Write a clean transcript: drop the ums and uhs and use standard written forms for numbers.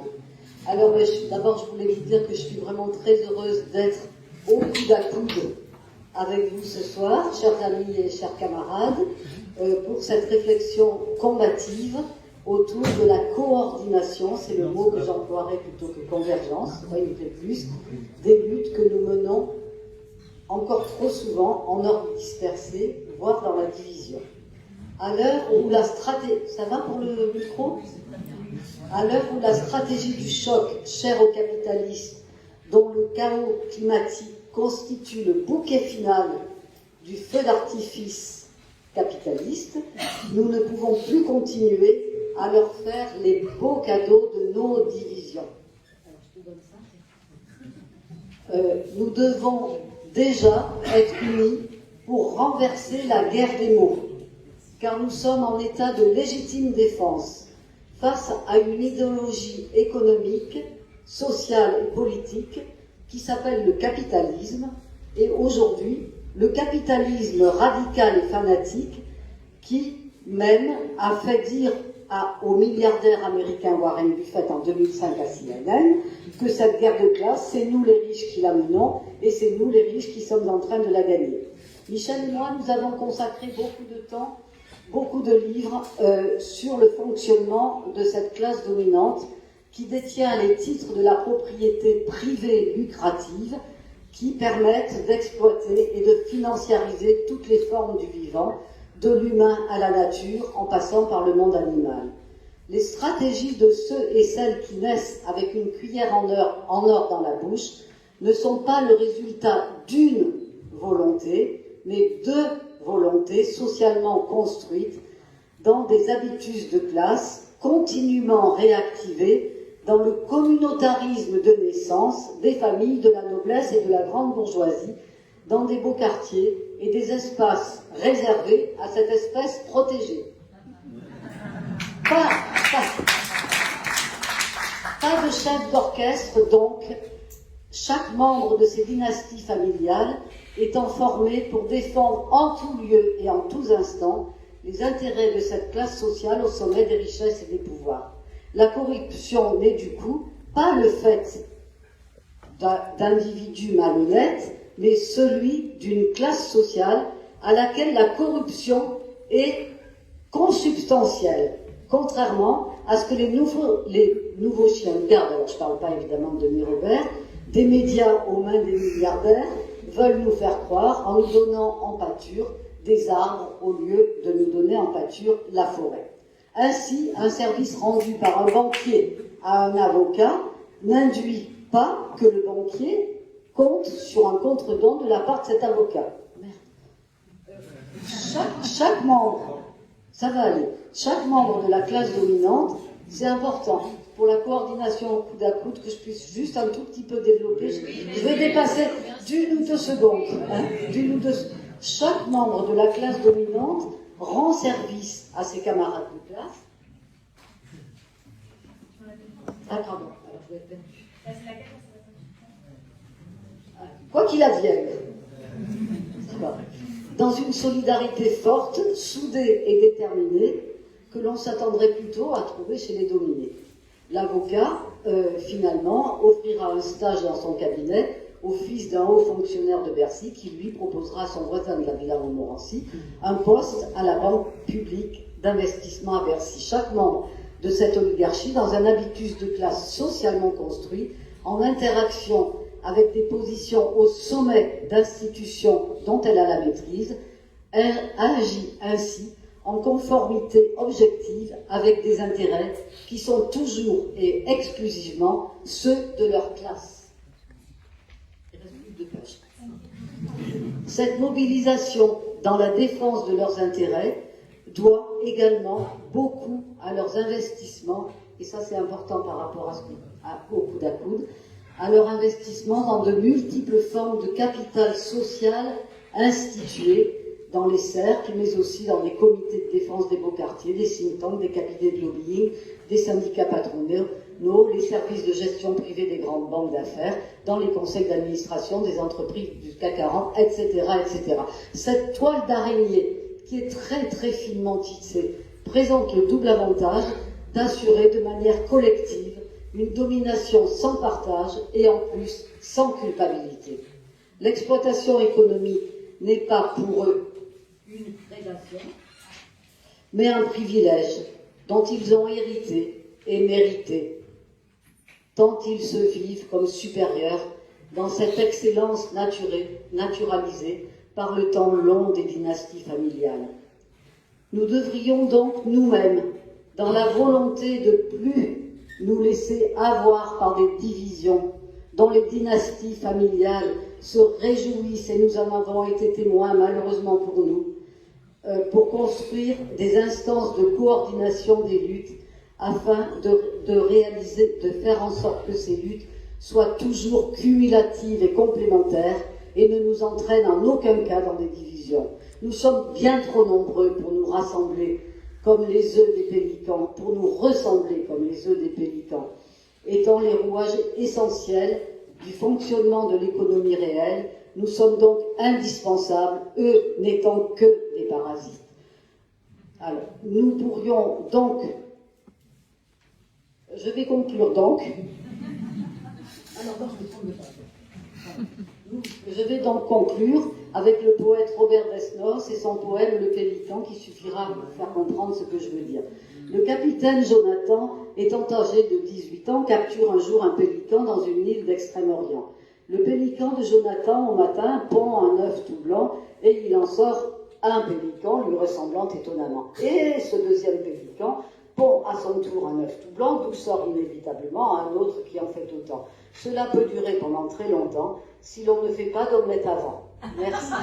Micro. Alors, d'abord, je voulais vous dire que je suis vraiment très heureuse d'être au coude à coude avec vous ce soir, chers amis et chers camarades, pour cette réflexion combative autour de la coordination, c'est le mot que j'emploierais plutôt que convergence, il me fait plus, des luttes que nous menons encore trop souvent en ordre dispersé, voire dans la division. À l'heure où la stratégie... Ça va pour le micro ? À l'heure où la stratégie du choc, chère aux capitalistes, dont le chaos climatique constitue le bouquet final du feu d'artifice capitaliste, nous ne pouvons plus continuer à leur faire les beaux cadeaux de nos divisions. Nous devons déjà être unis pour renverser la guerre des mots, car nous sommes en état de légitime défense face à une idéologie économique, sociale et politique qui s'appelle le capitalisme, et aujourd'hui, le capitalisme radical et fanatique qui, même, a fait dire au milliardaire américain Warren Buffett en 2005 à CNN que cette guerre de classe, c'est nous les riches qui la menons et c'est nous les riches qui sommes en train de la gagner. Michel et moi, nous avons consacré beaucoup de temps, beaucoup de livres sur le fonctionnement de cette classe dominante qui détient les titres de la propriété privée lucrative qui permettent d'exploiter et de financiariser toutes les formes du vivant, de l'humain à la nature, en passant par le monde animal. Les stratégies de ceux et celles qui naissent avec une cuillère en or dans la bouche ne sont pas le résultat d'une volonté, mais de volontés socialement construites dans des habitus de classe continuellement réactivés dans le communautarisme de naissance des familles, de la noblesse et de la grande bourgeoisie, dans des beaux quartiers et des espaces réservés à cette espèce protégée. Pas de chef d'orchestre, donc, chaque membre de ces dynasties familiales étant formé pour défendre en tout lieu et en tous instants les intérêts de cette classe sociale au sommet des richesses et des pouvoirs. La corruption n'est du coup pas le fait d'individus malhonnêtes, mais celui d'une classe sociale à laquelle la corruption est consubstantielle, contrairement à ce que les nouveaux chiens de garde, alors je ne parle pas évidemment de Denis Robert, des médias aux mains des milliardaires veulent nous faire croire en nous donnant en pâture des arbres au lieu de nous donner en pâture la forêt. Ainsi, un service rendu par un banquier à un avocat n'induit pas que le banquier compte sur un contre-don de la part de cet avocat. Chaque membre, ça va aller, chaque membre de la classe dominante, c'est important pour la coordination au coude à coude que je puisse juste un tout petit peu développer. Je vais dépasser d'une ou deux secondes. Chaque membre de la classe dominante rend service à ses camarades de classe. Ah, pardon, alors je vais être perdu. Quoi qu'il advienne, dans une solidarité forte, soudée et déterminée, que l'on s'attendrait plutôt à trouver chez les dominés. L'avocat, finalement, offrira un stage dans son cabinet au fils d'un haut fonctionnaire de Bercy qui lui proposera à son voisin de la Villa Montmorency un poste à la Banque publique d'investissement à Bercy. Chaque membre de cette oligarchie, dans un habitus de classe socialement construit, en interaction avec des positions au sommet d'institutions dont elle a la maîtrise, elle agit ainsi en conformité objective avec des intérêts qui sont toujours et exclusivement ceux de leur classe. Il reste plus de pages. Cette mobilisation dans la défense de leurs intérêts doit également beaucoup à leurs investissements, et ça c'est important par rapport au coude à coude, à leur investissement dans de multiples formes de capital social instituées dans les cercles, mais aussi dans les comités de défense des beaux quartiers, des think tanks, des cabinets de lobbying, des syndicats patronaux, les services de gestion privée des grandes banques d'affaires, dans les conseils d'administration des entreprises du CAC 40, etc., etc. Cette toile d'araignée, qui est très très finement tissée, présente le double avantage d'assurer de manière collective une domination sans partage et en plus sans culpabilité. L'exploitation économique n'est pas pour eux une prédation, mais un privilège dont ils ont hérité et mérité, tant ils se vivent comme supérieurs dans cette excellence naturalisée par le temps long des dynasties familiales. Nous devrions donc nous-mêmes, dans la volonté de plus nous laisser avoir par des divisions dont les dynasties familiales se réjouissent, et nous en avons été témoins malheureusement pour nous, pour construire des instances de coordination des luttes afin de faire en sorte que ces luttes soient toujours cumulatives et complémentaires et ne nous entraînent en aucun cas dans des divisions. Nous sommes bien trop nombreux pour nous rassembler comme les œufs des pélicans, pour nous ressembler comme les œufs des pélicans, étant les rouages essentiels du fonctionnement de l'économie réelle. Nous sommes donc indispensables, eux n'étant que des parasites. Alors, nous pourrions donc, je vais conclure donc. Je vais donc conclure avec le poète Robert Desnos et son poème Le Pélican qui suffira à vous faire comprendre ce que je veux dire. Le capitaine Jonathan, étant âgé de 18 ans, capture un jour un pélican dans une île d'Extrême-Orient. Le pélican de Jonathan, au matin, pond un œuf tout blanc et il en sort un pélican lui ressemblant étonnamment. Et ce deuxième pélican pond à son tour un œuf tout blanc, d'où sort inévitablement un autre qui en fait autant. Cela peut durer pendant très longtemps si l'on ne fait pas d'omelette avant. Merci.